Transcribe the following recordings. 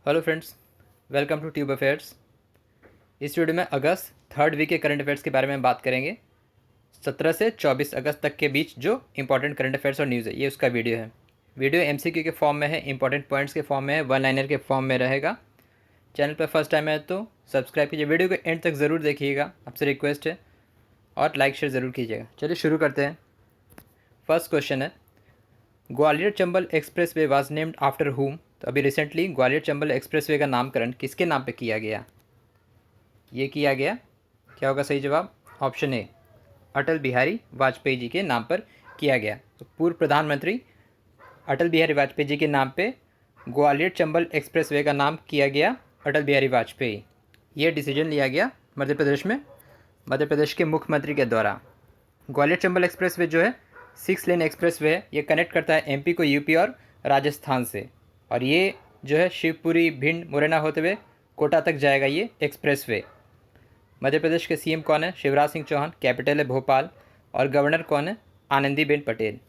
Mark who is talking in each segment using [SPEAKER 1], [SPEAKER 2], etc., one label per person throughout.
[SPEAKER 1] Hello friends, welcome to tube affairs. इस video में अगस्त थर्ड वीक के करंट अफेयर्स के बारे में बात करेंगे। 17 से 24 अगस्त तक के बीच जो इंपॉर्टेंट करंट अफेयर्स और न्यूज़ है, ये उसका वीडियो है। वीडियो एमसीक्यू के फॉर्म में है, इंपॉर्टेंट पॉइंट्स के फॉर्म में है, वन लाइनर के फॉर्म में रहेगा। चैनल पर फर्स्ट टाइम है तो सब्सक्राइब कीजिए, वीडियो को एंड तक ज़रूर देखिएगा, आपसे रिक्वेस्ट है, और लाइक शेयर ज़रूर कीजिएगा। चलिए शुरू करते हैं। फर्स्ट क्वेश्चन है, Gwalior Chambal express way was named after हुम। तो अभी recently Gwalior Chambal express way का नामकरण किसके नाम पे किया गया? ये किया गया, क्या होगा सही जवाब? ऑप्शन ए, अटल बिहारी वाजपेयी जी के नाम पर किया गया। तो पूर्व प्रधानमंत्री अटल बिहारी वाजपेयी जी के नाम पे ग्वालियर चंबल एक्सप्रेस वे का नाम किया गया अटल बिहारी वाजपेयी। ये डिसीजन लिया गया मध्य प्रदेश में, मध्य प्रदेश के मुख्यमंत्री के द्वारा। ग्वालियर चंबल एक्सप्रेस वे जो है 6 लेन एक्सप्रेस वे है। ये कनेक्ट करता है एमपी को यूपी और राजस्थान से, और ये जो है शिवपुरी, भिंड, मुरैना होते हुए कोटा तक जाएगा ये एक्सप्रेस वे। मध्य प्रदेश के सीएम कौन है? शिवराज सिंह चौहान। कैपिटल है भोपाल, और गवर्नर कौन है? Anandiben Patel.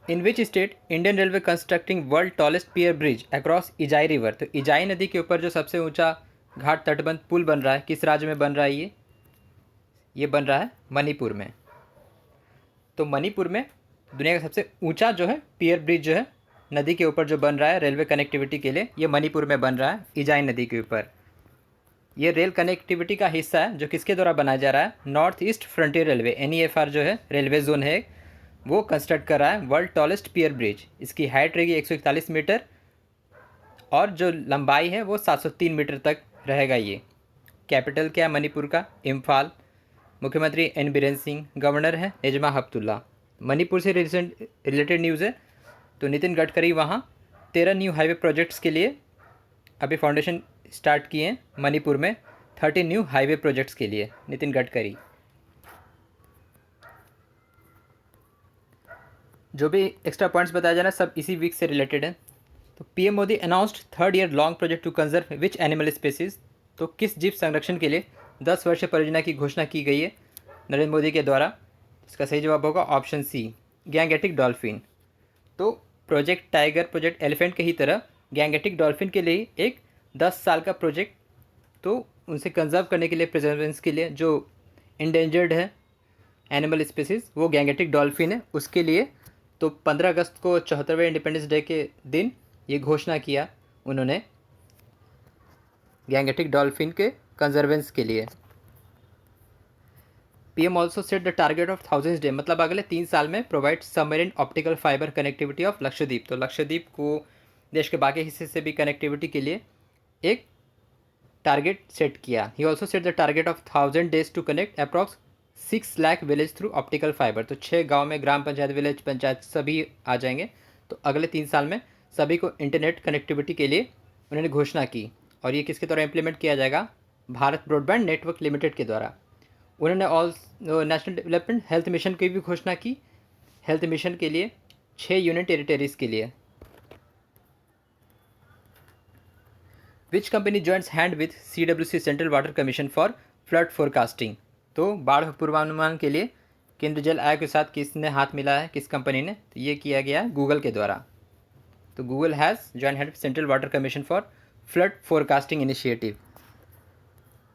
[SPEAKER 1] In which state Indian railway constructing world tallest pier bridge across Ijai river. तो इजाई नदी के ऊपर जो सबसे ऊंचा घाट तटबंध पुल बन रहा है, किस राज्य में बन रहा है ये बन रहा है मणिपुर में। तो मणिपुर में दुनिया का सबसे ऊंचा जो है पियर ब्रिज जो है नदी के ऊपर जो बन रहा है रेलवे कनेक्टिविटी के लिए, ये मणिपुर में बन रहा है इजाई नदी के ऊपर। ये रेल कनेक्टिविटी का हिस्सा है जो किसके द्वारा बनाया जा रहा है? नॉर्थ ईस्ट फ्रंटियर रेलवे, एनईएफआर जो है रेलवे जोन है, वो कंस्ट्रक्ट कर रहा है वर्ल्ड टॉलेस्ट पियर ब्रिज। इसकी हाइट रहेगी 141 मीटर, और जो लंबाई है वो 703 मीटर तक रहेगा ये। कैपिटल क्या है मणिपुर का? इम्फाल। मुख्यमंत्री एन बीरेन सिंह, गवर्नर है निजमा हेपतुल्ला। मणिपुर से रिलेटेड न्यूज़ है, तो नितिन गडकरी वहाँ 13 न्यू हाईवे प्रोजेक्ट्स के लिए अभी फाउंडेशन स्टार्ट किए हैं मणिपुर में। 30 न्यू हाईवे प्रोजेक्ट्स के लिए नितिन गडकरी। जो भी एक्स्ट्रा पॉइंट्स बताया जा रहा है सब इसी वीक से रिलेटेड है। तो PM Modi announced third year long project to conserve which animal species. तो किस जीव संरक्षण के लिए 10 वर्षीय परियोजना की घोषणा की गई है नरेंद्र मोदी के द्वारा? इसका सही जवाब होगा ऑप्शन सी, गैंगेटिक डॉल्फिन। तो प्रोजेक्ट टाइगर, प्रोजेक्ट एलिफेंट के ही तरह गैंगेटिक डॉल्फिन के लिए एक 10 साल का प्रोजेक्ट, तो उनसे कंजर्व करने के लिए, प्रिजर्वेंस के लिए, जो इंडेंजर्ड है एनिमल स्पीसीज वो गैंगेटिक डॉल्फिन है, उसके लिए। तो 15 अगस्त को 74वें इंडिपेंडेंस डे के दिन ये घोषणा किया उन्होंने गैंगेटिक डॉल्फिन के कंजर्वेंस के लिए। PM also set the target of 1000 day, मतलब अगले 3 साल में provide submarine optical fibre connectivity of Lakshadweep. तो लक्षद्वीप को देश के बाकी हिस्से से भी कनेक्टिविटी के लिए एक टारगेट सेट किया। He also set the target of 1000 days to connect approx 6 lakh village through optical fiber. तो 6 गांव में ग्राम पंचायत, विलेज पंचायत सभी आ जाएंगे। तो अगले 3 साल में सभी को इंटरनेट कनेक्टिविटी के लिए उन्होंने घोषणा की, और ये किसके द्वारा इम्प्लीमेंट किया जाएगा? भारत ब्रॉडबैंड नेटवर्क लिमिटेड के द्वारा। उन्होंने all national development health mission की भी घोषणा की, हेल्थ मिशन के लिए 6 यूनियन टेरिटरीज के लिए। Which company joints hand with CWC central water commission for flood forecasting. तो बाढ़ पूर्वानुमान के लिए केंद्र जल आयोग के साथ किसने हाथ मिला है, किस कंपनी ने? तो ये किया गया है गूगल के द्वारा। तो Google has join hand central water commission for flood forecasting initiative.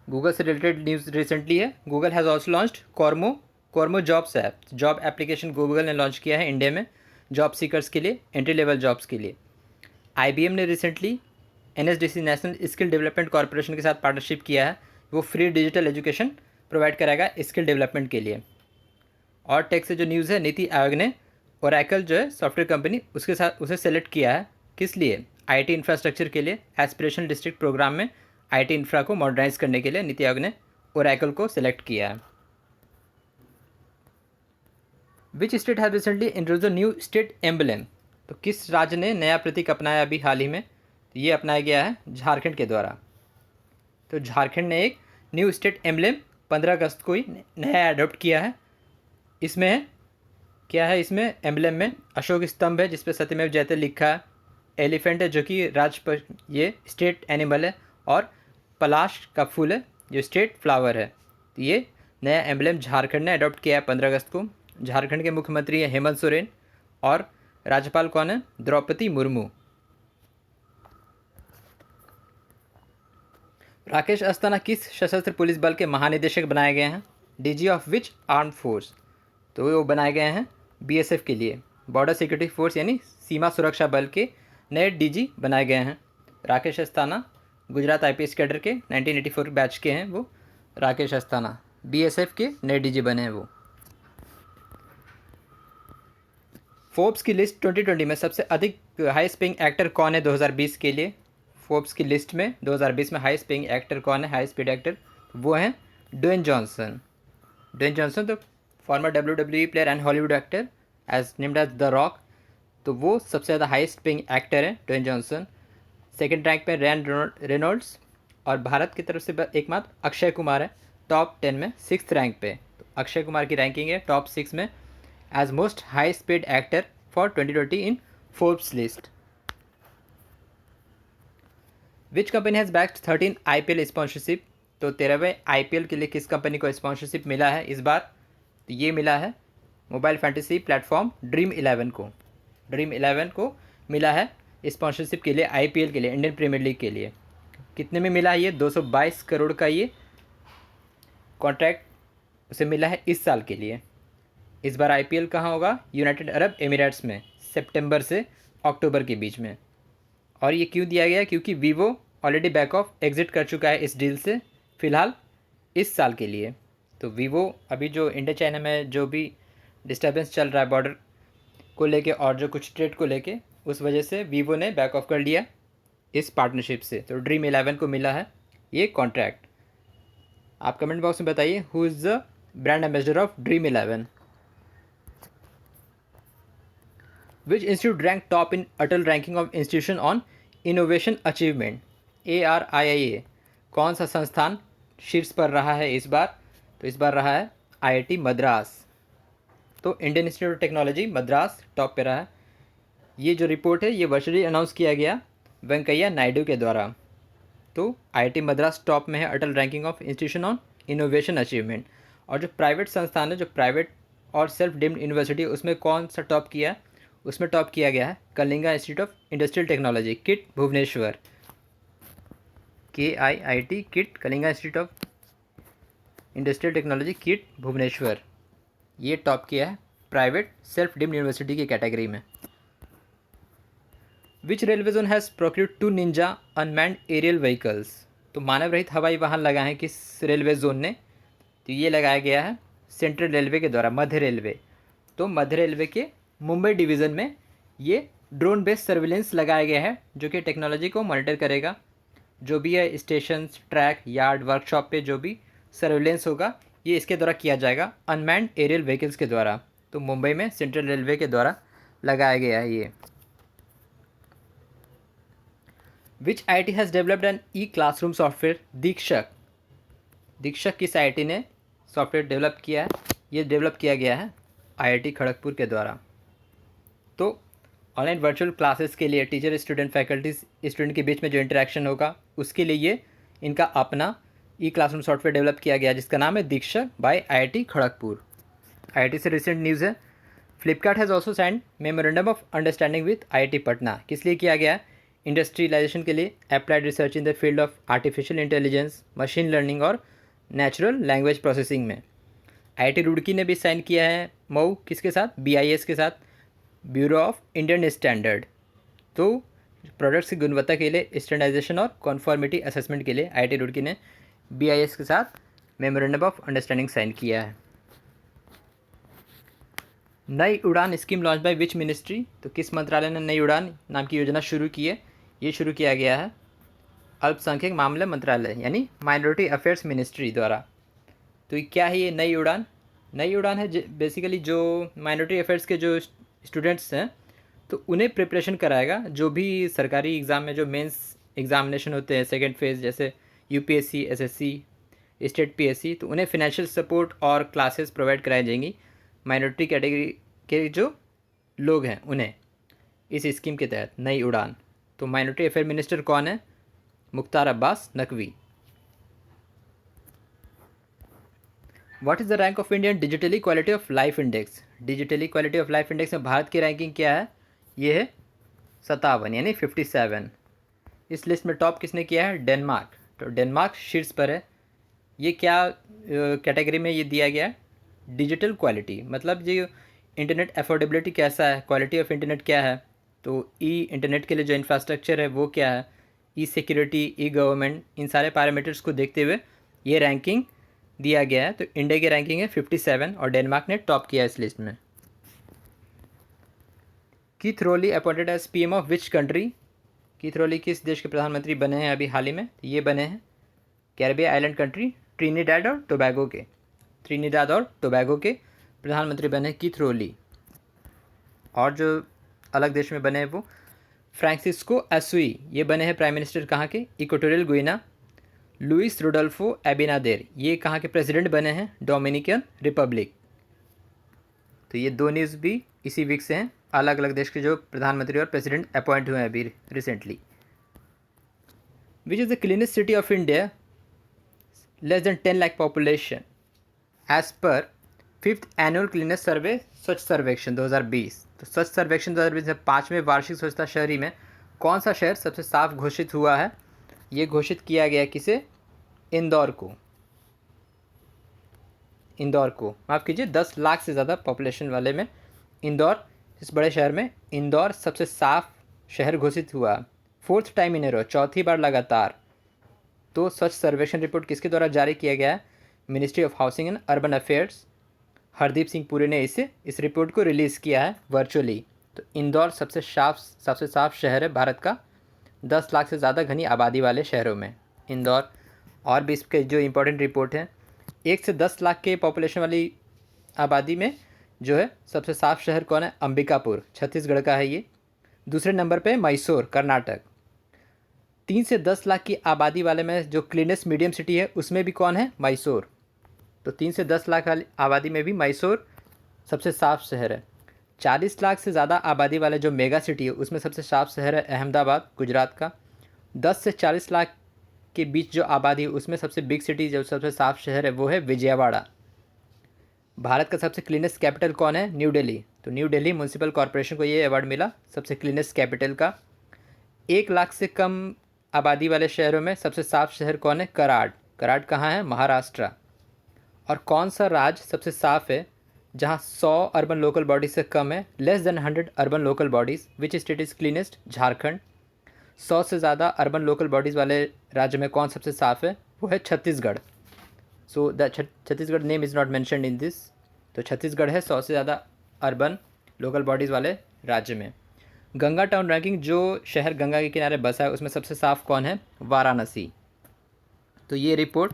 [SPEAKER 1] Google से रिलेटेड न्यूज़ रिसेंटली है, Google has also launched Cormo jobs app. Job application Google ने लॉन्च किया है इंडिया में जॉब सीकर्स के लिए, एंट्री लेवल जॉब्स के लिए। IBM ने recently NSDC national skill development corporation के साथ पार्टनरशिप किया है, वो फ्री डिजिटल एजुकेशन प्रोवाइड कराएगा स्किल डेवलपमेंट के लिए। और टेक से जो न्यूज़ है, नीति आयोग ने ओरेकल जो है सॉफ्टवेयर कंपनी, उसके साथ उसे सेलेक्ट किया है, किस लिए? IT इंफ्रास्ट्रक्चर के लिए। एस्पिरेशनल डिस्ट्रिक्ट प्रोग्राम में IT इंफ्रा को मॉडर्नाइज करने के लिए नीति आयोग ने ओरेकल को सिलेक्ट किया है। Which state has recently introduced new state emblem. तो किस राज्य ने नया प्रतीक अपनाया अभी हाल ही में? तो ये अपनाया गया है झारखंड के द्वारा। तो झारखंड ने एक न्यू स्टेट एम्बलम 15 अगस्त को ही नया अडॉप्ट किया है। इसमें क्या है? इसमें एम्बलम में अशोक स्तंभ है जिस पर सत्यमेव जयते लिखा है, एलिफेंट है जो कि ये स्टेट एनिमल है, और पलाश का फूल है जो स्टेट फ्लावर है। तो ये नया एम्बलम झारखंड ने अडॉप्ट किया है 15 अगस्त को। झारखंड के मुख्यमंत्री हैं हेमंत सोरेन, और राज्यपाल कौन है? द्रौपदी मुर्मू। राकेश अस्थाना किस सशस्त्र पुलिस बल के महानिदेशक बनाए गए हैं? DG of which arm force? तो वो बनाए गए हैं बीएसएफ के लिए, बॉर्डर सिक्योरिटी फोर्स यानी सीमा सुरक्षा बल के नए डीजी बनाए गए हैं। राकेश अस्थाना गुजरात आईपीएस कैडर के 1984 बैच के हैं वो। राकेश अस्थाना बीएसएफ के नए डीजी बने हैं वो। फोर्ब्स की लिस्ट 2020 में सबसे अधिक हाईएस्ट पेइंग एक्टर कौन है 2020 के लिए? फोर्ब्स की लिस्ट में 2020 में हाईएस्ट पेइंग एक्टर कौन है, हाईएस्ट पेड एक्टर? वो हैं ड्वेन जॉनसन। ड्वेन जॉनसन तो former WWE player and Hollywood actor as named as the Rock. तो वो सबसे ज़्यादा हाईएस्ट पेइंग एक्टर है ड्वेन जॉनसन। सेकेंड रैंक पे रैन रेनॉल्ड्स, और भारत की तरफ से एकमात्र अक्षय कुमार है टॉप 10 में 6th रैंक पे। तो अक्षय कुमार की रैंकिंग है टॉप 6 में as most highest paid actor for 2020 in Forbes list. Which company has backed 13 IPL sponsorship? तो 13वें IPL के लिए किस कंपनी को स्पॉन्सरशिप मिला है इस बार? तो ये मिला है मोबाइल फैंटेसी प्लेटफॉर्म Dream11 को। Dream11 को मिला है स्पॉन्सरशिप के लिए IPL के लिए, इंडियन प्रीमियर लीग के लिए। कितने में मिला है ये? 222 करोड़ का ये कॉन्ट्रैक्ट उसे मिला है इस साल के लिए। इस बार IPL कहाँ होगा? यूनाइटेड अरब एमिरेट्स में, सितंबर से अक्टूबर के बीच में। और ये क्यों दिया गया? क्योंकि Vivo already back of exit कर चुका है इस डील से फ़िलहाल इस साल के लिए। तो वीवो अभी जो इंडिया चाइना में जो भी डिस्टर्बेंस चल रहा है बॉर्डर को लेके और जो कुछ ट्रेड को लेके, उस वजह से वीवो ने बैक ऑफ कर लिया इस पार्टनरशिप से। तो Dream11 को मिला है ये कॉन्ट्रैक्ट। आप कमेंट बॉक्स में बताइए who is the brand ambassador of Dream11। Which institute rank top in Atal ranking of institution on innovation achievement? ARIIA कौन सा संस्थान शीर्ष पर रहा है इस बार? तो इस बार रहा है IIT मद्रास। तो Indian institute of technology Madras top पे रहा है। ये जो रिपोर्ट है ये वर्चुअली अनाउंस किया गया वेंकैया नायडू के द्वारा। तो IIT मद्रास टॉप में है Atal ranking of institution on innovation achievement. और जो प्राइवेट संस्थान है, जो प्राइवेट और सेल्फ डीम्ड यूनिवर्सिटी, उसमें कौन सा टॉप किया? उसमें टॉप किया गया है Kalinga institute of industrial technology KIIT Bhubaneswar. KIIT KIIT Kalinga institute of industrial technology KIIT Bhubaneswar, ये टॉप किया है प्राइवेट सेल्फ डीम्ड यूनिवर्सिटी की कैटेगरी में। Which railway zone has procured 2 ninja unmanned aerial vehicles? तो मानव रहित हवाई वाहन लगाए हैं किस रेलवे जोन ने? तो ये लगाया गया है सेंट्रल रेलवे के द्वारा, मध्य रेलवे। तो मध्य रेलवे के मुंबई डिवीज़न में ये ड्रोन बेस्ड सर्विलेंस लगाया गया है जो कि टेक्नोलॉजी को मॉनिटर करेगा। जो भी है स्टेशन, ट्रैक, यार्ड, वर्कशॉप पे जो भी सर्विलेंस होगा ये इसके द्वारा किया जाएगा अनमैन्ड एरियल व्हीकल्स के द्वारा। तो मुंबई में सेंट्रल रेलवे के द्वारा लगाया गया है ये। Which IIT has developed an e-classroom software? Dikshak. Dikshak किस IIT ने सॉफ्टवेयर डेवलप किया है? ये डेवलप किया गया है IIT खड़गपुर के द्वारा। तो ऑनलाइन वर्चुअल क्लासेस के लिए टीचर, स्टूडेंट, फैकल्टी, स्टूडेंट के बीच में जो इंटरेक्शन होगा उसके लिए ये इनका अपना ई-क्लासरूम सॉफ्टवेयर डेवलप किया गया जिसका नाम है दीक्षक बाय IIT खड़गपुर। IIT से रिसेंट न्यूज़ है। Flipkart has also signed memorandum of understanding with IIT Patna. किस लिए किया गया है? इंडस्ट्रियलाइजेशन के लिए, applied research in the field of artificial intelligence, machine learning और नेचुरल लैंग्वेज प्रोसेसिंग में। IIT रुड़की ने भी साइन किया है मऊ किसके साथ? BIS के साथ, ब्यूरो ऑफ इंडियन स्टैंडर्ड। तो प्रोडक्ट्स की गुणवत्ता के लिए स्टैंडर्डाइजेशन और कॉन्फॉर्मिटी असेसमेंट के लिए IIT रुड़की ने BIS के साथ मेमोरेंडम ऑफ अंडरस्टैंडिंग साइन किया है। नई उड़ान scheme launch by which ministry? तो किस मंत्रालय ने नई उड़ान नाम की योजना शुरू की है? ये शुरू किया गया है अल्पसंख्यक मामले मंत्रालय यानी माइनॉरिटी अफेयर्स मिनिस्ट्री द्वारा। तो ये क्या है ये नई उड़ान? नई उड़ान है बेसिकली जो माइनॉरिटी अफेयर्स के जो स्टूडेंट्स हैं तो उन्हें प्रिपरेशन कराएगा। जो भी सरकारी एग्ज़ाम में जो मेंस एग्जामिनेशन होते हैं सेकेंड फेज़, जैसे UPSC, SSC, स्टेट PSC, तो उन्हें फिनेंशियल सपोर्ट और क्लासेस प्रोवाइड कराई जाएंगी माइनॉरिटी कैटेगरी के जो लोग हैं उन्हें, इस स्कीम के तहत नई उड़ान। तो माइनॉरिटी अफेयर मिनिस्टर कौन है? Mukhtar Abbas Naqvi. What is the rank of Indian digitally quality of life index? Digitally quality of life index में भारत की रैंकिंग क्या है? ये है 57 यानी 57। इस लिस्ट में टॉप किसने किया है? डेनमार्क। तो डेनमार्क शीर्ष पर है। ये क्या कैटेगरी में ये दिया गया है? डिजिटल क्वालिटी, मतलब ये इंटरनेट अफोर्डेबिलिटी कैसा है, क्वालिटी ऑफ इंटरनेट क्या है, तो ई इंटरनेट के लिए जो इंफ्रास्ट्रक्चर है वो क्या है, ई सिक्योरिटी, ई गवर्नमेंट, इन सारे पैरामीटर्स को देखते हुए ये रैंकिंग दिया गया है। तो इंडिया की रैंकिंग है 57 और डेनमार्क ने टॉप किया इस लिस्ट में। Keith Rowley appointed as PM of which country? Keith Rowley किस देश के प्रधानमंत्री बने हैं अभी हाल ही में? ये बने हैं कैरिबियन आइलैंड कंट्री ट्रिनिडाड और टोबैगो के। ट्रिनिडाद और टोबैगो के प्रधानमंत्री बने कीथ रोली। और जो अलग देश में बने हैं वो फ्रांसिस्को एसुई, ये बने हैं प्राइम मिनिस्टर कहाँ के? इक्वेटोरियल गुइना। लुइस रोडल्फो एबिनादेर, ये कहाँ के प्रेसिडेंट बने हैं? Dominican Republic. तो ये दो न्यूज़ भी इसी वीक से हैं, अलग अलग देश के जो प्रधानमंत्री और प्रेसिडेंट अपॉइंट हुए हैं अभी recently. Which is the cleanest city of India? Less than 10 lakh population as per 5th annual cleanness सर्वे स्वच्छ सर्वेक्षण 2020। तो स्वच्छ सर्वेक्षण 2020 में 5वें वार्षिक स्वच्छता शहरी में कौन सा शहर सबसे साफ घोषित हुआ है? ये घोषित किया गया किसे? इंदौर को। इंदौर को, माफ़ कीजिए, 10 लाख से ज़्यादा पॉपुलेशन वाले में इंदौर, इस बड़े शहर में इंदौर सबसे साफ शहर घोषित हुआ। 4th टाइम इन ए रो, चौथी बार लगातार। तो स्वच्छ सर्वेक्षण रिपोर्ट किसके द्वारा जारी किया गया है? Ministry of housing and urban affairs. Hardeep Singh Puri ने इस रिपोर्ट को रिलीज़ किया है वर्चुअली। तो इंदौर सबसे साफ शहर है भारत का, 10 लाख से ज़्यादा घनी आबादी वाले शहरों में इंदौर। और भी इसके जो इम्पोर्टेंट रिपोर्ट हैं, 1 से 10 लाख के पॉपुलेशन वाली आबादी में जो है सबसे साफ शहर कौन है? अंबिकापुर, छत्तीसगढ़ का है ये। दूसरे नंबर पे मैसूर, कर्नाटक। 3 से 10 लाख की आबादी वाले में जो क्लीनेस्ट मीडियम सिटी है उसमें भी कौन है? मैसूर। तो 3 से 10 लाख वाली आबादी में भी मैसूर सबसे साफ शहर है। 40 लाख से ज़्यादा आबादी वाले जो मेगा सिटी है उसमें सबसे साफ शहर है अहमदाबाद, गुजरात का। 10 से 40 लाख के बीच जो आबादी है उसमें सबसे बिग सिटी जो सबसे साफ शहर है वो है विजयवाड़ा। भारत का सबसे क्लीनेस्ट कैपिटल कौन है? न्यू दिल्ली। तो न्यू दिल्ली म्यूनसिपल कॉरपोरेशन को ये अवार्ड मिला सबसे क्लीनेस्ट कैपिटल का। 1 लाख से कम आबादी वाले शहरों में सबसे साफ शहर कौन है? कराड़। कराड़ कहाँ है? महाराष्ट्र। और कौन सा राज्य सबसे साफ़ है जहाँ 100 अर्बन लोकल बॉडीज से कम है? Less than 100 urban local bodies. Which state is cleanest? Jharkhand. 100 से ज़्यादा अर्बन लोकल बॉडीज़ वाले राज्य में कौन सबसे साफ़ है? वो है Chhattisgarh. So the Chhattisgarh name is not mentioned in this. तो छत्तीसगढ़ है 100 से ज़्यादा अर्बन लोकल बॉडीज़ वाले राज्य में। गंगा टाउन रैंकिंग, जो शहर गंगा के किनारे बसा है उसमें सबसे साफ़ कौन है? वाराणसी। तो ये रिपोर्ट,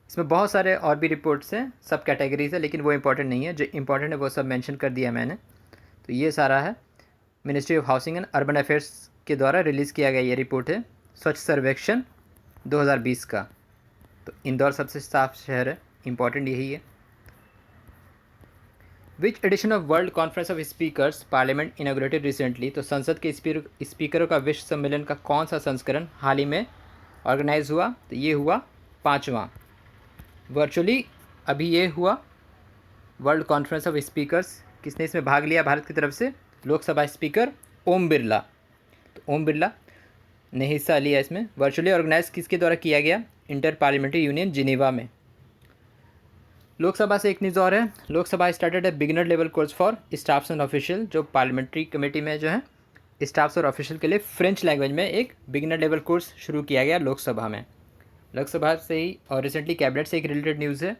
[SPEAKER 1] इसमें बहुत सारे और भी रिपोर्ट्स हैं, सब कैटेगरीज है, लेकिन वो इंपॉर्टेंट नहीं है। जो इंपॉर्टेंट है वो सब मेंशन कर दिया मैंने। तो ये सारा है ministry of housing and urban affairs के द्वारा रिलीज़ किया गया ये रिपोर्ट है स्वच्छ सर्वेक्षण 2020 का। तो इंदौर सबसे साफ शहर है, इंपॉर्टेंट यही है। Which edition of world conference of speakers parliament inaugurated recently? तो संसद के स्पीकरों का विश्व सम्मेलन का कौन सा संस्करण हाल ही में ऑर्गेनाइज हुआ? तो ये हुआ 5वां वर्चुअली अभी ये हुआ वर्ल्ड कॉन्फ्रेंस ऑफ स्पीकर्स। किसने इसमें भाग लिया भारत की तरफ से? लोकसभा स्पीकर ओम बिरला। तो ओम बिरला ने हिस्सा लिया इसमें। वर्चुअली ऑर्गेनाइज किसके द्वारा किया गया? इंटर पार्लियामेंट्री यूनियन जिनेवा में। लोकसभा से एक न्यूज़ और है, Lok Sabha started a beginner level course for staffs and official. जो पार्लियामेंट्री कमेटी में जो है स्टाफ्स और ऑफिशियल के लिए फ्रेंच लैंग्वेज में एक बिगिनर लेवल कोर्स शुरू किया गया लोकसभा में। लोकसभा से ही और रिसेंटली कैबिनेट से एक रिलेटेड न्यूज़ है,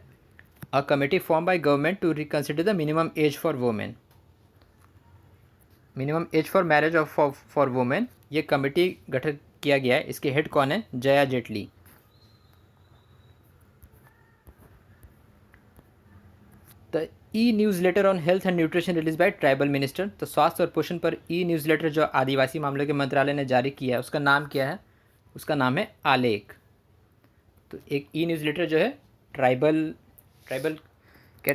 [SPEAKER 1] a committee form by government to reconsider the minimum age for women. Minimum age for marriage of for women, ये कमेटी गठित किया गया है। इसके हेड कौन है? Jaya Jaitly. The e news letter on health and nutrition release by tribal minister. तो स्वास्थ्य और पोषण पर ई न्यूज़ लेटर जो आदिवासी मामलों के मंत्रालय ने जारी किया है उसका नाम क्या है? उसका नाम है आलेख। तो एक ई न्यूज़ लेटर जो है ट्राइबल के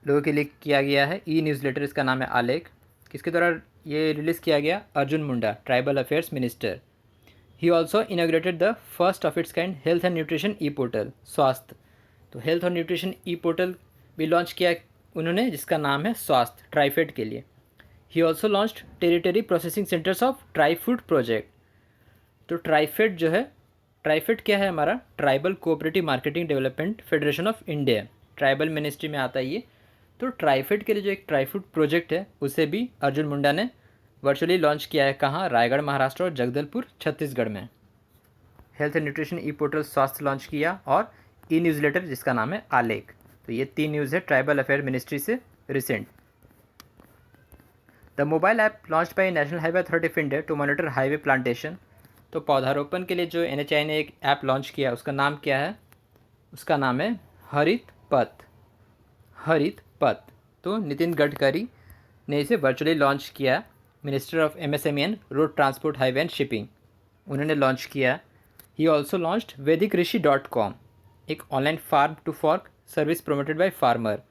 [SPEAKER 1] लोगों के लिए किया गया है, ई न्यूज़ लेटर, इसका नाम है आलेख। किसके द्वारा ये रिलीज़ किया गया? Arjun Munda, tribal affairs minister. He also inaugurated the first of its kind health and nutrition e portal Swasthya. तो हेल्थ और न्यूट्रिशन ई पोर्टल भी लॉन्च किया उन्होंने, जिसका नाम है स्वास्थ्य, ट्राइफेड के लिए। He also launched territory processing centres of Trifood project. तो ट्राइफेड जो है, ट्राइफेड क्या है हमारा, tribal cooperative marketing development federation of India, tribal ministry में आता है ये। तो ट्राइफेड के लिए जो एक ट्राईफूड प्रोजेक्ट है उसे भी अर्जुन मुंडा ने वर्चुअली लॉन्च किया है। कहाँ? रायगढ़ महाराष्ट्र और जगदलपुर छत्तीसगढ़ में। Health and nutrition e portal स्वास्थ्य लॉन्च किया और ई न्यूज़लेटर जिसका नाम है आलेख। तो ये 3 न्यूज़ है ट्राइबल अफेयर मिनिस्ट्री से recent. The mobile app launch by National Highway Authority of India to monitor highway plantation. तो पौधारोपण के लिए जो NHAI ने एक ऐप लॉन्च किया उसका नाम क्या है? उसका नाम है हरित पथ। हरित पथ। तो नितिन गडकरी ने इसे वर्चुअली लॉन्च किया। Minister of MSME and road transport highway and shipping, उन्होंने लॉन्च किया। ही ऑल्सो लॉन्च्ड vedikrishi.com, एक online farm to fork service promoted by farmer.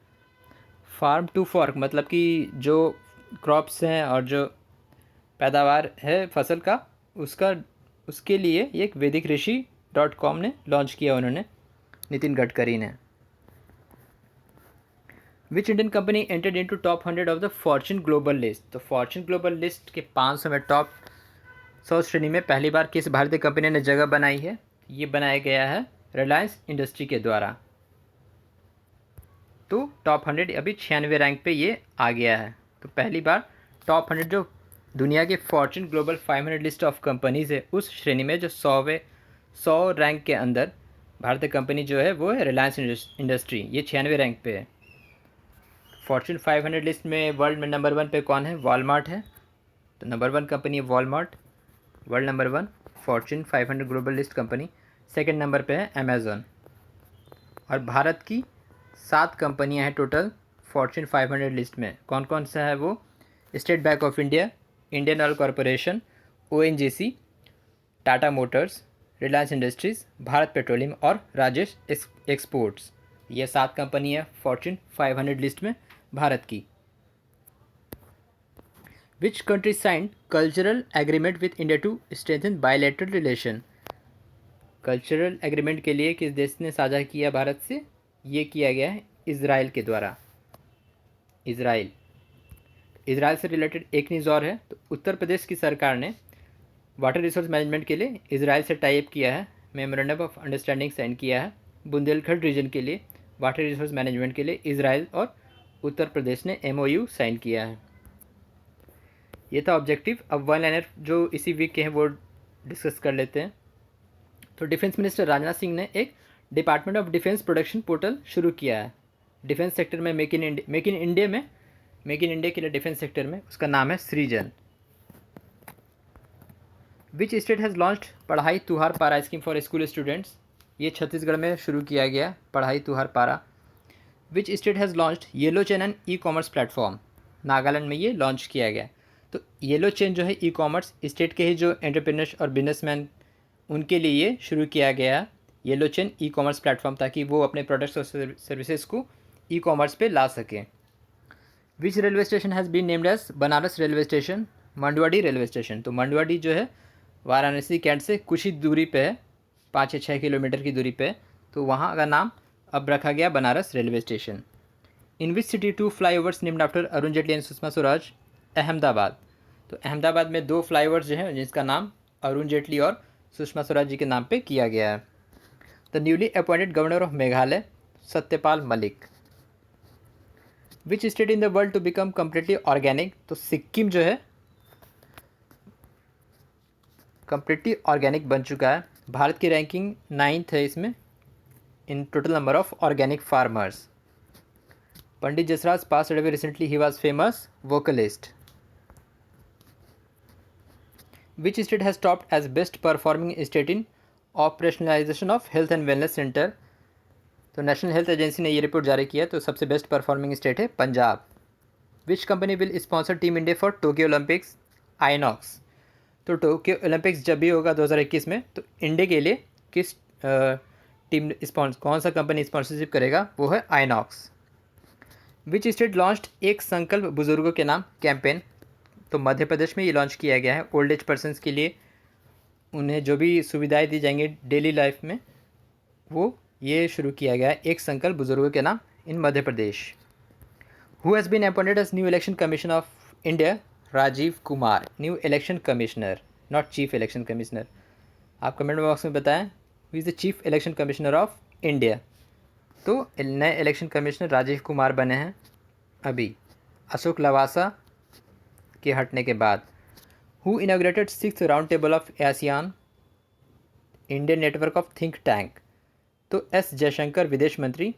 [SPEAKER 1] Farm to fork मतलब कि जो क्रॉप्स हैं और जो पैदावार है फसल का उसके लिए एक vedikrishi.com ने लॉन्च किया उन्होंने, नितिन गडकरी ने। Which Indian company entered into top 100 of the Fortune global list. तो फॉर्च्यून ग्लोबल लिस्ट के 500 में टॉप 100 श्रेणी में पहली बार किस भारतीय कंपनी ने जगह बनाई है? ये बनाया गया है रिलायंस इंडस्ट्री के द्वारा। तो टॉप 100 अभी 96वें रैंक पे ये आ गया है। तो पहली बार टॉप 100 जो दुनिया के Fortune global 500 list of companies है उस श्रेणी में जो 100 रैंक के अंदर भारतीय कंपनी जो है वो है रिलायंस इंडस्ट्री, ये 96वें रैंक पे है। फॉर्च्यून 500 लिस्ट में वर्ल्ड में नंबर 1 पे कौन है? वॉलमार्ट है। तो नंबर 1 कंपनी है Walmart, world number 1 Fortune 500 global list company. Second number पे है अमेज़ॉन। और भारत की 7 कंपनियां हैं टोटल फॉर्च्यून 500 लिस्ट में। कौन कौन सा है वो? State bank of India, Indian oil corporation, ONGC, Tata Motors, Reliance industries, Bharat petroleum और राजेश एक्सपोर्ट्स। ये 7 कंपनी है फॉर्च्यून 500 लिस्ट में भारत की। Which country signed cultural agreement with India to strengthen bilateral relation. Cultural agreement के लिए किस देश ने साझा किया भारत से? ये किया गया है इज़राइल के द्वारा। इज़राइल से रिलेटेड एक न्यूज़ और है। तो उत्तर प्रदेश की सरकार ने वाटर रिसोर्स मैनेजमेंट के लिए इज़राइल से टाई अप किया है, मेमोरेंडम ऑफ अंडरस्टैंडिंग साइन किया है। बुंदेलखंड रीजन के लिए वाटर रिसोर्स मैनेजमेंट के लिए इज़राइल और उत्तर प्रदेश ने MOU साइन किया है। ये था ऑब्जेक्टिव। अब वन लाइनर जो इसी वीक के हैं वो डिस्कस कर लेते हैं। तो डिफेंस मिनिस्टर राजनाथ सिंह ने एक department of defence production portal शुरू किया है डिफेंस सेक्टर में, मेक इन इंडिया के लिए डिफेंस सेक्टर में। उसका नाम है सृजन। विच स्टेट हैज़ लॉन्च्ड पढ़ाई तुहार पारा स्कीम फॉर स्कूल स्टूडेंट्स। ये छत्तीसगढ़ में शुरू किया गया पढ़ाई तुहार पारा। Which state has launched yellow chain and e-commerce platform. Nagaland में ये लॉन्च किया गया। तो येलो चेन जो है ई-कॉमर्स, स्टेट के ही जो एंटरप्रेन्योर्स और बिजनेसमैन उनके लिए ये शुरू किया गया येलो चेन ई-कॉमर्स प्लेटफॉर्म, ताकि वो अपने प्रोडक्ट्स और सर्विसेज को ई-कॉमर्स पे ला सकें। Which railway station has been named as Banaras railway station. Manduadih railway station. तो मंडुआडी जो है वाराणसी कैंट से कुछ ही दूरी पे है, 5 या 6 किलोमीटर की दूरी पे है। तो वहाँ का नाम अब रखा गया Banaras railway station. In which city 2 flyovers named after Arun Jaitley and Sushma Swaraj. Ahmedabad. तो अहमदाबाद में 2 फ्लाईओवर्स जो हैं जिसका नाम अरुण जेटली और सुषमा स्वराज जी के नाम पे किया गया है। The newly appointed governor of Meghalaya Satyapal Malik. Which state in the world to become completely organic. तो सिक्किम जो है कम्प्लीटली ऑर्गेनिक बन चुका है। भारत की रैंकिंग 9th है इसमें in total number of organic farmers. Pandit Jasraj passed away recently, he was famous vocalist. Which state has topped as best performing state in operationalization of health and wellness centre. तो National Health Agency ने ये report जारी किया, तो सबसे best performing state है Punjab. Which company will sponsor team India for Tokyo Olympics. INOX. तो Tokyo Olympics जब भी होगा 2021 में, तो इंडिया के लिए किस टीम कौन सा कंपनी स्पॉन्सरशिप करेगा, वो है आइनॉक्स। विच स्टेट लॉन्च्ड एक संकल्प बुजुर्गों के नाम कैंपेन। तो मध्य प्रदेश में ये लॉन्च किया गया है ओल्ड एज पर्सनस के लिए, उन्हें जो भी सुविधाएं दी जाएंगी डेली लाइफ में वो ये शुरू किया गया है एक संकल्प बुजुर्गों के नाम in Madhya Pradesh. Who has been appointed as new election commission of India Rajiv Kumar, new election commissioner, not chief election commissioner. आप कमेंट बॉक्स में बताएं who is the chief election commissioner of India. तो नए इलेक्शन कमिश्नर राजीव कुमार बने हैं अभी, अशोक लवासा के हटने के बाद। Who inaugurated 6th round table of ASEAN Indian network of think tank. तो एस जयशंकर विदेश मंत्री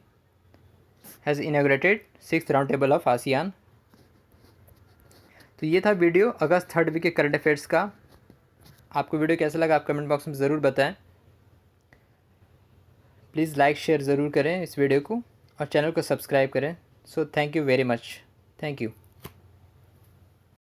[SPEAKER 1] has inaugurated 6th round table of ASEAN. तो ये था वीडियो अगस्त 3rd वीक के करंट अफेयर्स का। आपको वीडियो कैसा लगा आप कमेंट बॉक्स में ज़रूर बताएं। प्लीज़ लाइक शेयर ज़रूर करें इस वीडियो को और चैनल को सब्सक्राइब करें। So thank you very much. Thank you.